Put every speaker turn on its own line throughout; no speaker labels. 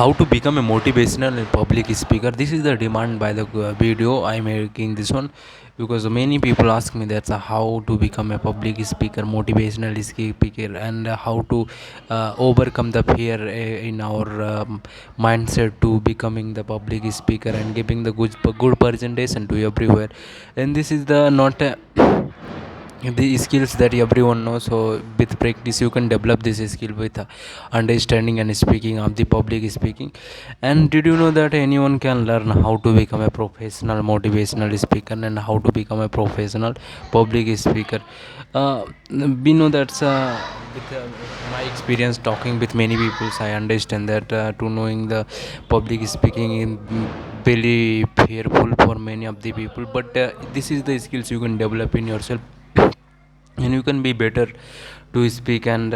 How to become a motivational and public speaker. This is the demand by the video I'm making this one, because many people ask me that how to become a public speaker, motivational speaker, and how to overcome the fear in our mindset to becoming the public speaker and giving the good presentation to everywhere. And this is the not the skills that everyone knows. So with practice you can develop this skill with understanding and speaking of the public speaking. And did you know that anyone can learn how to become a professional motivational speaker and how to become a professional public speaker? We know that's with my experience talking with many people, I understand that to knowing the public speaking in very fearful for many of the people, but this is the skills you can develop in yourself, and you can be better to speak. And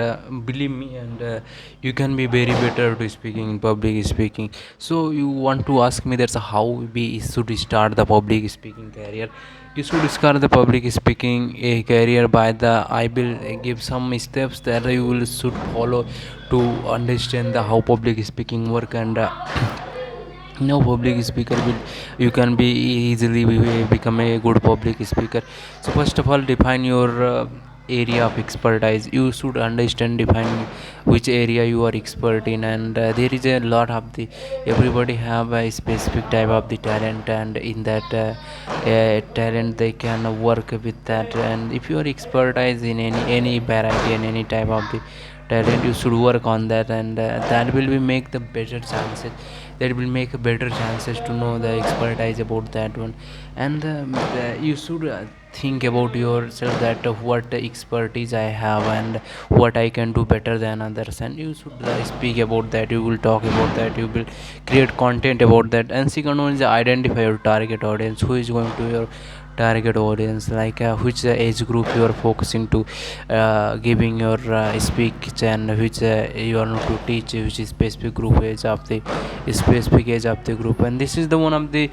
believe me, and you can be very better to speaking in public speaking. So you want to ask me that's how we should start the public speaking career. You should start the public speaking a career by the I will give some steps that you will should follow to understand the how public speaking work. And no public speaker will you can be easily become a good public speaker. So first of all, define your area of expertise. You should understand, define which area you are expert in. And there is a lot of the everybody have a specific type of the talent, and in that talent they can work with that. And if you are expertise in any variety and any type of the talent, you should work on that. And that will be make the better chances, that will make a better chances to know the expertise about that one. And you should think about yourself that what expertise I have and what I can do better than others, and you should speak about that, you will talk about that, you will create content about that. And second one is identify your target audience. Who is going to your target audience, like which age group you are focusing to giving your speech, and which you are not to teach, which is specific group age of the specific age of the group. And this is the one of the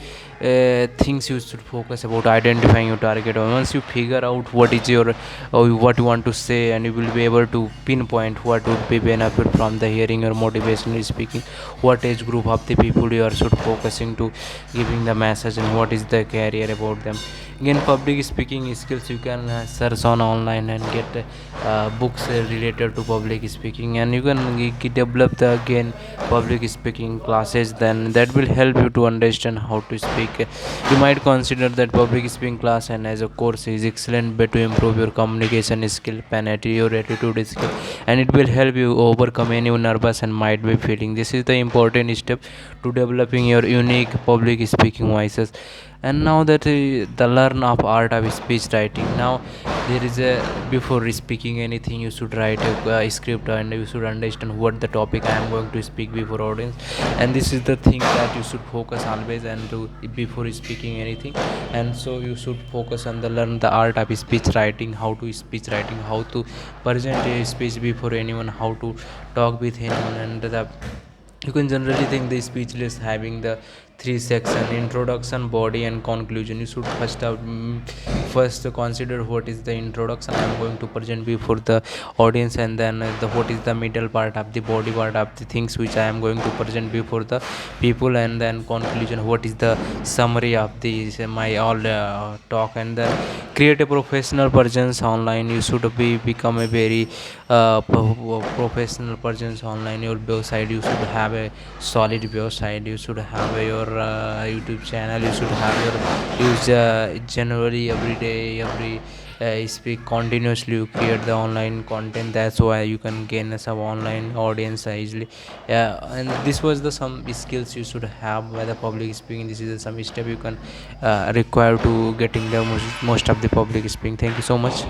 things you should focus about identifying your target. Once you figure out what is your what you want to say, and you will be able to pinpoint what would be benefit from the hearing or motivational speaking, what age group of the people you are should focusing to giving the message, and what is the career about them. Again, public speaking skills you can search on online and get books related to public speaking, and you can develop the again public speaking classes, then that will help you to understand how to speak. You might consider that public speaking class and as a course is excellent way to improve your communication skill and your attitude skill, and it will help you overcome any nervous and might be feeling. This is the important step to developing your unique public speaking voices. And now that the learn of art of speech writing. Now there is a before speaking anything you should write a script, and you should understand what the topic I am going to speak before audience. And this is the thing that you should focus always and do before speaking anything. And so you should focus on the learn the art of speech writing, how to speech writing, how to present a speech before anyone, how to talk with anyone. And the you can generally think the speechless having the three section: introduction, body, and conclusion. You should first consider what is the introduction I am going to present before the audience, and then the what is the middle part of the body part of the things which I am going to present before the people, and then conclusion, what is the summary of the my all talk. And then create a professional presence online. You should become a very professional presence online. Your website, you should have a solid website, you should have your YouTube channel, you should have your use generally every day, every speak continuously, you create the online content. That's why you can gain some online audience easily. And this was the some skills you should have by the public speaking. This is the some step you can require to getting the most of the public speaking. Thank you so much.